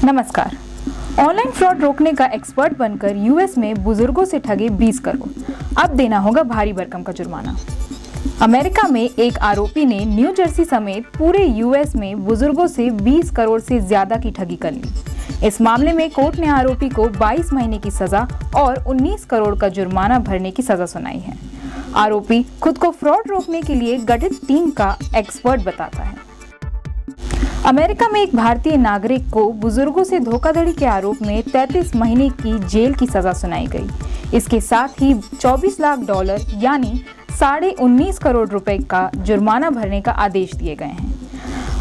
नमस्कार। Online fraud रोकने का एक्सपर्ट बनकर यूएस में बुजुर्गों से ठगे 20 करोड़, अब देना होगा भारी भरकम का जुर्माना। अमेरिका में एक आरोपी ने न्यू जर्सी समेत पूरे यूएस में बुजुर्गों से 20 करोड़ से ज्यादा की ठगी कर ली। इस मामले में कोर्ट ने आरोपी को 22 महीने की सजा और 19 करोड़ का जुर्माना भरने की सजा सुनाई है। आरोपी खुद को फ्रॉड रोकने के लिए गठित टीम का एक्सपर्ट बताता है। अमेरिका में एक भारतीय नागरिक को बुजुर्गों से धोखाधड़ी के आरोप में 33 महीने की जेल की सजा सुनाई गई। इसके साथ ही $24 लाख यानी 19.5 करोड़ रुपए का जुर्माना भरने का आदेश दिए गए हैं।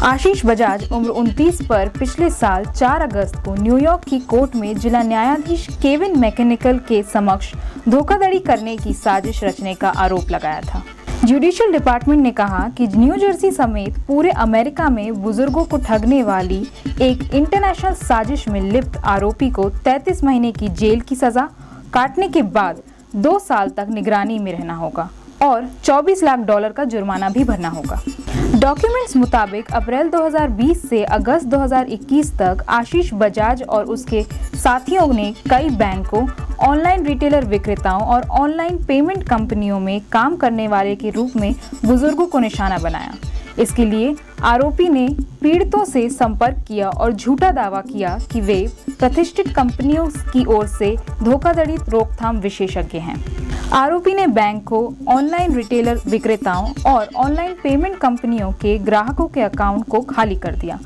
आशीष बजाज उम्र 29 पर पिछले साल 4 अगस्त को न्यूयॉर्क की कोर्ट में जिला न्यायाधीश केविन मैकेनिकल के समक्ष धोखाधड़ी करने की साजिश रचने का आरोप लगाया था। जुडिशियल डिपार्टमेंट ने कहा कि न्यू जर्सी समेत पूरे अमेरिका में बुजुर्गों को ठगने वाली एक इंटरनेशनल साजिश में लिप्त आरोपी को 33 महीने की जेल की सजा काटने के बाद 2 साल तक निगरानी में रहना होगा और $24 लाख का जुर्माना भी भरना होगा। डॉक्यूमेंट्स मुताबिक अप्रैल 2020 से अगस्त 2021 तक आशीष बजाज और उसके साथियों ने कई बैंकों, ऑनलाइन रिटेलर विक्रेताओं और ऑनलाइन पेमेंट कंपनियों में काम करने वाले के रूप में बुजुर्गों को निशाना बनाया। इसके लिए आरोपी ने पीड़ितों से संपर्क किया और झूठा दावा किया कि वे प्रतिष्ठित कंपनियों की ओर से धोखाधड़ी रोकथाम विशेषज्ञ हैं। आरोपी ने बैंकों, ऑनलाइन रिटेलर विक्रेताओं और ऑनलाइन पेमेंट कंपनियों के ग्राहकों के अकाउंट को खाली कर दिया।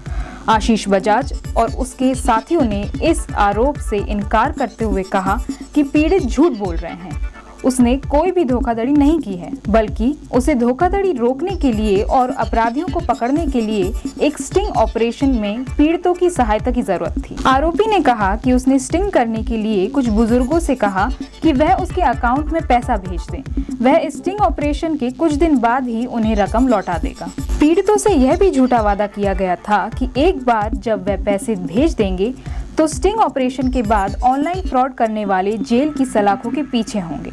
आशीष बजाज और उसके साथियों ने इस आरोप से इनकार करते हुए कहा कि पीड़ित झूठ बोल रहे हैं। उसने कोई भी धोखाधड़ी नहीं की है, बल्कि उसे धोखाधड़ी रोकने के लिए और अपराधियों को पकड़ने के लिए एक स्टिंग ऑपरेशन में पीड़ितों की सहायता की जरूरत थी। आरोपी ने कहा कि उसने स्टिंग करने के लिए कुछ बुजुर्गों से कहा कि वह उसके अकाउंट में पैसा भेज दें। वह स्टिंग ऑपरेशन के कुछ दिन बाद ही उन्हें रकम लौटा देगा। पीड़ितों से यह भी झूठा वादा किया गया था कि एक बार जब वह पैसे भेज देंगे तो स्टिंग ऑपरेशन के बाद ऑनलाइन फ्रॉड करने वाले जेल की सलाखों के पीछे होंगे।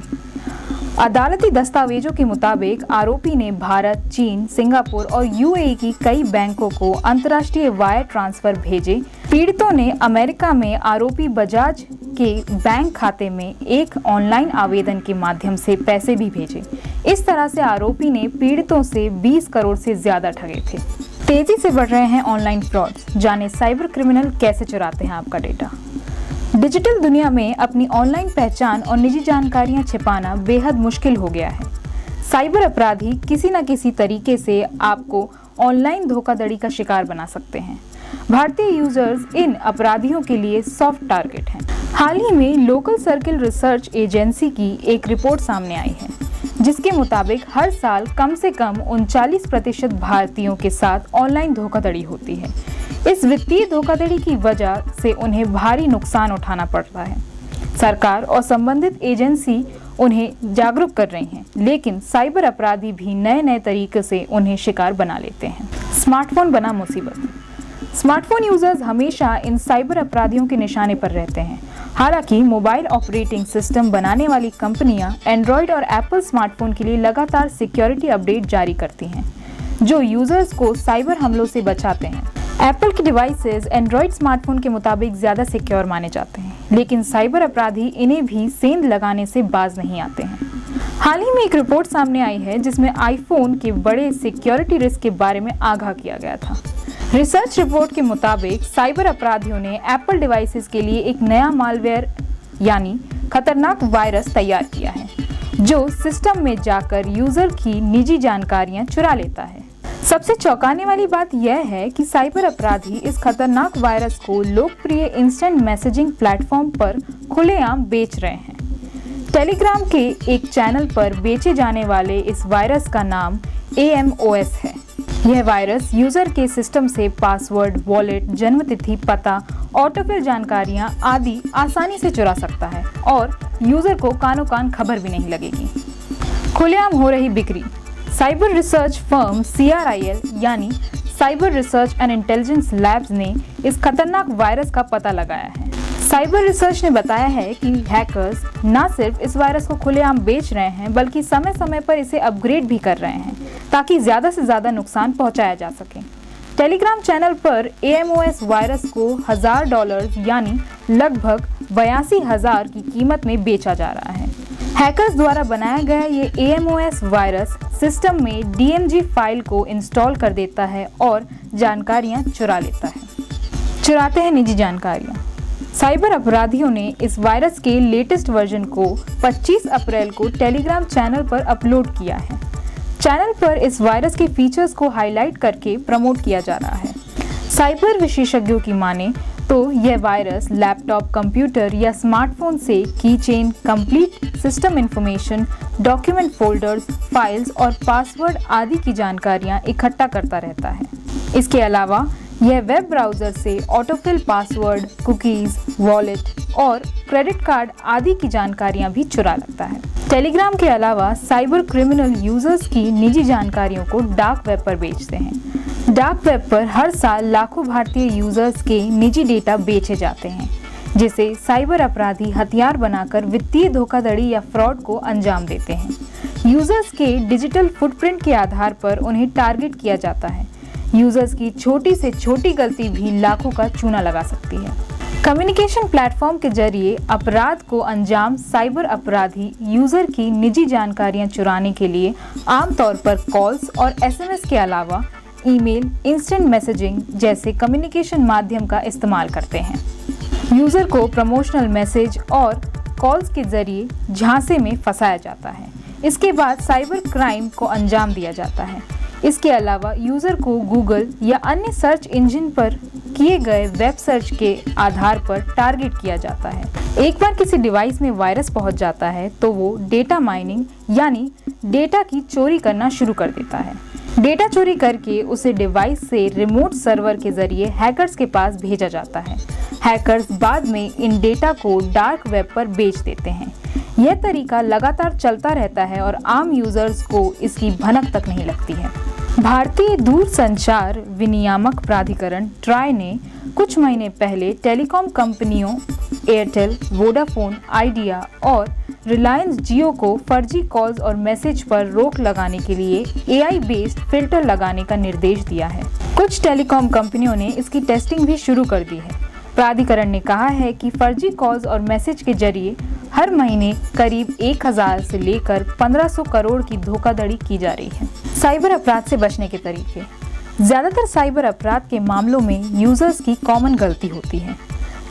अदालती दस्तावेजों के मुताबिक आरोपी ने भारत, चीन, सिंगापुर और यूएई की कई बैंकों को अंतर्राष्ट्रीय वायर ट्रांसफर भेजे। पीड़ितों ने अमेरिका में आरोपी बजाज के बैंक खाते में एक ऑनलाइन आवेदन के माध्यम से पैसे भी भेजे। इस तरह से आरोपी ने पीड़ितों से 20 करोड़ से ज्यादा ठगे थे। तेजी से बढ़ रहे हैं ऑनलाइन फ्रॉड्स, जाने साइबर क्रिमिनल कैसे चुराते हैं आपका डेटा। डिजिटल दुनिया में अपनी ऑनलाइन पहचान और निजी जानकारियां छिपाना बेहद मुश्किल हो गया है। साइबर अपराधी किसी न किसी तरीके से आपको ऑनलाइन धोखाधड़ी का शिकार बना सकते हैं। भारतीय यूजर्स इन अपराधियों के लिए सॉफ्ट टारगेट हैं। हाल ही में लोकल सर्किल रिसर्च एजेंसी की एक रिपोर्ट सामने आई है, जिसके मुताबिक हर साल कम से कम 39% भारतीयों के साथ ऑनलाइन धोखाधड़ी होती है। इस वित्तीय धोखाधड़ी की वजह से उन्हें भारी नुकसान उठाना पड़ता है। सरकार और संबंधित एजेंसी उन्हें जागरूक कर रही हैं, लेकिन साइबर अपराधी भी नए तरीके से उन्हें शिकार बना लेते हैं। स्मार्टफोन बना मुसीबत। स्मार्टफोन यूजर्स हमेशा इन साइबर अपराधियों के निशाने पर रहते हैं। हालांकि मोबाइल ऑपरेटिंग सिस्टम बनाने वाली कंपनियां एंड्रॉयड और एप्पल स्मार्टफोन के लिए लगातार सिक्योरिटी अपडेट जारी करती हैं, जो यूजर्स को साइबर हमलों से बचाते हैं। एप्पल के डिवाइसेस एंड्रॉयड स्मार्टफोन के मुताबिक ज़्यादा सिक्योर माने जाते हैं, लेकिन साइबर अपराधी इन्हें भी सेंध लगाने से बाज नहीं आते हैं। हाल ही में एक रिपोर्ट सामने आई है, जिसमें आईफोन के बड़े सिक्योरिटी रिस्क के बारे में आगाह किया गया था। रिसर्च रिपोर्ट के मुताबिक साइबर अपराधियों ने एप्पल डिवाइसेस के लिए एक नया मालवेयर यानी खतरनाक वायरस तैयार किया है, जो सिस्टम में जाकर यूजर की निजी जानकारियां चुरा लेता है। सबसे चौंकाने वाली बात यह है कि साइबर अपराधी इस खतरनाक वायरस को लोकप्रिय इंस्टेंट मैसेजिंग प्लेटफॉर्म पर खुलेआम बेच रहे हैं। टेलीग्राम के एक चैनल पर बेचे जाने वाले इस वायरस का नाम AMOS है। यह वायरस यूजर के सिस्टम से पासवर्ड, वॉलेट, जन्मतिथि, पता, ऑटोफिल जानकारियां आदि आसानी से चुरा सकता है और यूजर को कानो कान खबर भी नहीं लगेगी। खुलेआम हो रही बिक्री। साइबर रिसर्च फर्म CRIL यानी cyber research and intelligence labs ने इस खतरनाक वायरस का पता लगाया है। साइबर रिसर्च ने बताया है कि हैकर्स न सिर्फ इस वायरस को खुलेआम बेच रहे हैं, बल्कि समय समय पर इसे अपग्रेड भी कर रहे हैं ताकि ज़्यादा से ज़्यादा नुकसान पहुंचाया जा सके। टेलीग्राम चैनल पर AMOS वायरस को $1000 यानी लगभग 82,000 की कीमत में बेचा जा रहा है। हैकर्स द्वारा बनाया गया ये AMOS वायरस सिस्टम में DMG फाइल को इंस्टॉल कर देता है और जानकारियां चुराते हैं निजी जानकारियां। साइबर अपराधियों ने इस वायरस के लेटेस्ट वर्जन को 25 अप्रैल को टेलीग्राम चैनल पर अपलोड किया है। चैनल पर इस वायरस के फीचर्स को हाईलाइट करके प्रमोट किया जा रहा है। साइबर विशेषज्ञों की माने तो यह वायरस लैपटॉप, कंप्यूटर या स्मार्टफोन से keychain, complete system information, document folders, files और पासवर्ड आदि की जानकारियां इकट्ठा करता रहता है। इसके अलावा यह वेब ब्राउज़र से ऑटोफिल पासवर्ड, कुकीज़, वॉलेट और क्रेडिट कार्ड आदि की जानकारियां भी चुरा लगता है। टेलीग्राम के अलावा साइबर क्रिमिनल यूजर्स की निजी जानकारियों को डार्क वेब पर बेचते हैं। डार्क वेब पर हर साल लाखों भारतीय यूजर्स के निजी डेटा बेचे जाते हैं, जिसे साइबर अपराधी हथियार बनाकर वित्तीय धोखाधड़ी या फ्रॉड को अंजाम देते हैं। यूजर्स के डिजिटल फुटप्रिंट के आधार पर उन्हें टारगेट किया जाता है। यूजर्स की छोटी से छोटी गलती भी लाखों का चूना लगा सकती है। कम्युनिकेशन प्लेटफॉर्म के जरिए अपराध को अंजाम साइबर अपराधी यूजर की निजी जानकारियां चुराने के लिए आमतौर पर कॉल्स और SMS के अलावा ईमेल, इंस्टेंट मैसेजिंग जैसे कम्युनिकेशन माध्यम का इस्तेमाल करते हैं। यूजर को प्रमोशनल मैसेज और कॉल्स के जरिए झांसे में फंसाया जाता है। इसके बाद साइबर क्राइम को अंजाम दिया जाता है। इसके अलावा यूजर को गूगल या अन्य सर्च इंजन पर किए गए वेब सर्च के आधार पर टारगेट किया जाता है। एक बार किसी डिवाइस में वायरस पहुंच जाता है तो वो डेटा माइनिंग यानी डेटा की चोरी करना शुरू कर देता है। डेटा चोरी करके उसे डिवाइस से रिमोट सर्वर के जरिए हैकर्स के पास भेजा जाता है। हैकर्स बाद में इन डेटा को डार्क वेब पर बेच देते हैं। यह तरीका लगातार चलता रहता है और आम यूजर्स को इसकी भनक तक नहीं लगती है। भारतीय दूरसंचार विनियामक प्राधिकरण ट्राई ने कुछ महीने पहले टेलीकॉम कंपनियों एयरटेल, वोडाफोन, आइडिया और रिलायंस जियो को फर्जी कॉल्स और मैसेज पर रोक लगाने के लिए AI बेस्ड फिल्टर लगाने का निर्देश दिया है। कुछ टेलीकॉम कंपनियों ने इसकी टेस्टिंग भी शुरू कर दी है। प्राधिकरण ने कहा है कि फर्जी कॉल्स और मैसेज के जरिए हर महीने करीब 1000 से लेकर 1500 करोड़ की धोखाधड़ी की जा रही है। साइबर अपराध से बचने के तरीके। ज्यादातर साइबर अपराध के मामलों में यूजर्स की कॉमन गलती होती है।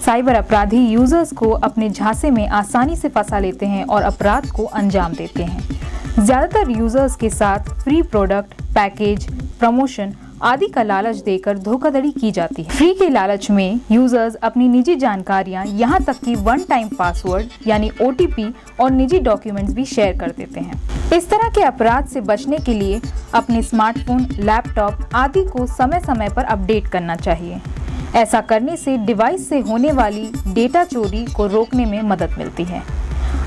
साइबर अपराधी यूजर्स को अपने झांसे में आसानी से फंसा लेते हैं और अपराध को अंजाम देते हैं। ज्यादातर यूजर्स के साथ फ्री प्रोडक्ट, पैकेज, प्रमोशन आदि का लालच देकर धोखाधड़ी की जाती है। फ्री के लालच में यूजर्स अपनी निजी जानकारियां यहाँ तक कि वन टाइम पासवर्ड यानी OTP और निजी डॉक्यूमेंट्स भी शेयर कर देते हैं। इस तरह के अपराध से बचने के लिए अपने स्मार्टफोन, लैपटॉप आदि को समय समय पर अपडेट करना चाहिए। ऐसा करने से डिवाइस से होने वाली डेटा चोरी को रोकने में मदद मिलती है।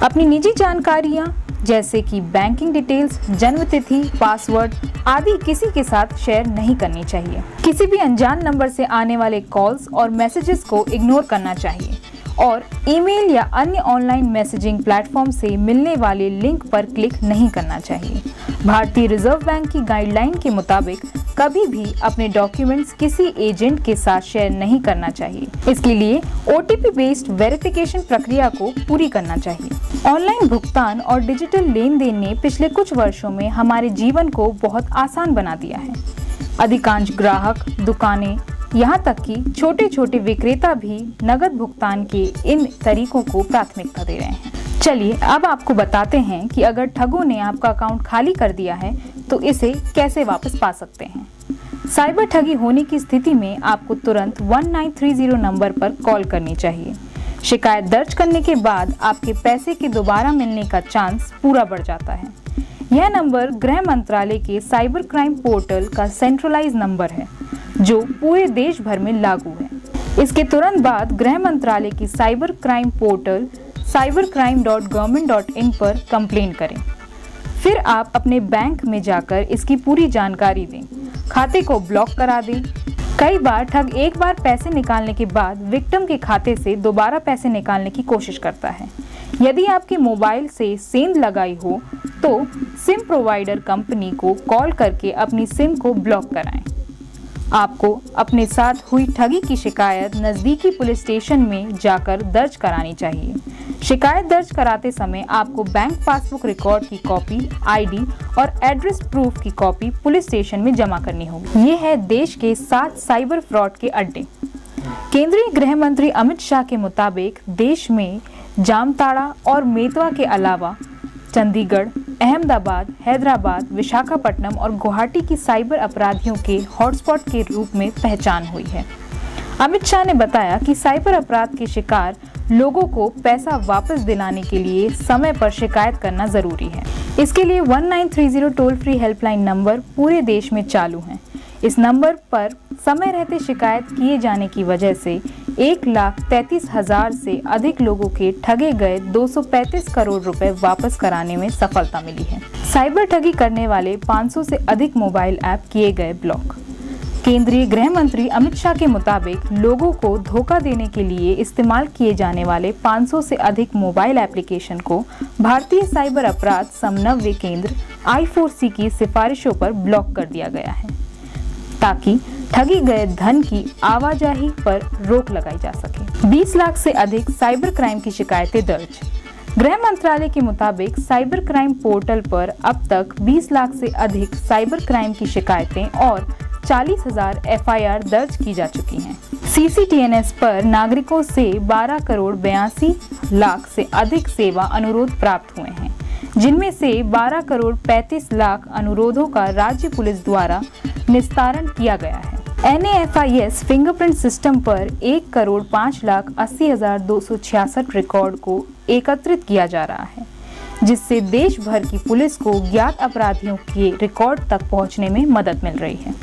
अपनी निजी जानकारियां जैसे कि बैंकिंग डिटेल्स, जन्म तिथि, पासवर्ड आदि किसी के साथ शेयर नहीं करनी चाहिए। किसी भी अनजान नंबर से आने वाले कॉल्स और मैसेजेस को इग्नोर करना चाहिए और ईमेल या अन्य ऑनलाइन मैसेजिंग प्लेटफॉर्म से मिलने वाले लिंक पर क्लिक नहीं करना चाहिए। भारतीय रिजर्व बैंक की गाइडलाइन के मुताबिक कभी भी अपने डॉक्यूमेंट्स किसी एजेंट के साथ शेयर नहीं करना चाहिए। इसके लिए OTP बेस्ड वेरिफिकेशन प्रक्रिया को पूरी करना चाहिए। ऑनलाइन भुगतान और डिजिटल लेन देन ने पिछले कुछ वर्षों में हमारे जीवन को बहुत आसान बना दिया है। अधिकांश ग्राहक, दुकानें, यहाँ तक कि छोटे छोटे विक्रेता भी नकद भुगतान के इन तरीकों को प्राथमिकता दे रहे हैं। चलिए अब आपको बताते हैं कि अगर ठगों ने आपका अकाउंट खाली कर दिया है तो इसे कैसे वापस पा सकते हैं। साइबर ठगी होने की स्थिति में आपको तुरंत 1930 नंबर पर कॉल करनी चाहिए। शिकायत दर्ज करने के बाद आपके पैसे के दोबारा मिलने का चांस पूरा बढ़ जाता है। यह नंबर गृह मंत्रालय के साइबर क्राइम पोर्टल का सेंट्रलाइज नंबर है जो पूरे देश भर में लागू है। इसके तुरंत बाद गृह मंत्रालय की साइबर क्राइम पोर्टल cybercrime.government.in पर कंप्लेन करें। फिर आप अपने बैंक में जाकर इसकी पूरी जानकारी दें, खाते को ब्लॉक करा दें। कई बार ठग एक बार पैसे निकालने के बाद विक्टिम के खाते से दोबारा पैसे निकालने की कोशिश करता है। यदि आपके मोबाइल से सेंध लगाई हो तो सिम प्रोवाइडर कंपनी को कॉल करके अपनी सिम को ब्लॉक कराएं। आपको अपने साथ हुई ठगी की शिकायत नजदीकी पुलिस स्टेशन में जाकर दर्ज करानी चाहिए। शिकायत दर्ज कराते समय आपको बैंक पासबुक रिकॉर्ड की कॉपी, आईडी और एड्रेस प्रूफ की कॉपी पुलिस स्टेशन में जमा करनी होगी। ये है देश के 7 साइबर फ्रॉड के अड्डे। केंद्रीय गृह मंत्री अमित शाह के मुताबिक देश में जामताड़ा और मेतवा के अलावा चंडीगढ़, अहमदाबाद, हैदराबाद, विशाखापट्टनम और गुवाहाटी की साइबर अपराधियों के हॉटस्पॉट के रूप में पहचान हुई है। अमित शाह ने बताया कि साइबर अपराध के शिकार लोगों को पैसा वापस दिलाने के लिए समय पर शिकायत करना जरूरी है। इसके लिए 1930 टोल फ्री हेल्पलाइन नंबर पूरे देश में चालू है। इस नंबर पर समय रहते शिकायत किए जाने की वजह से 1,33,000 से अधिक लोगों के ठगे गए 235 करोड़ रुपए वापस कराने में सफलता मिली है। साइबर ठगी करने वाले 500 से अधिक मोबाइल ऐप किए गए ब्लॉक। केंद्रीय गृह मंत्री अमित शाह के मुताबिक लोगों को धोखा देने के लिए इस्तेमाल किए जाने वाले 500 से अधिक मोबाइल एप्लीकेशन को भारतीय साइबर अपराध समन्वय केंद्र I4C की सिफारिशों पर ब्लॉक कर दिया गया है, ताकि ठगी गए धन की आवाजाही पर रोक लगाई जा सके। 20 लाख से अधिक साइबर क्राइम की शिकायतें दर्ज। गृह मंत्रालय के मुताबिक साइबर क्राइम पोर्टल पर अब तक 20 लाख से अधिक साइबर क्राइम की शिकायतें और 40,000 FIR दर्ज की जा चुकी हैं। CCTNS पर नागरिकों से 12 करोड़ 82 लाख से अधिक सेवा अनुरोध प्राप्त हुए हैं, जिनमें से 12 करोड़ 35 लाख अनुरोधों का राज्य पुलिस द्वारा निस्तारण किया गया है। NAFIS फिंगरप्रिंट सिस्टम पर 1 करोड़ 5,80,266 रिकॉर्ड को एकत्रित किया जा रहा है, जिससे देश भर की पुलिस को ज्ञात अपराधियों के रिकॉर्ड तक पहुंचने में मदद मिल रही है।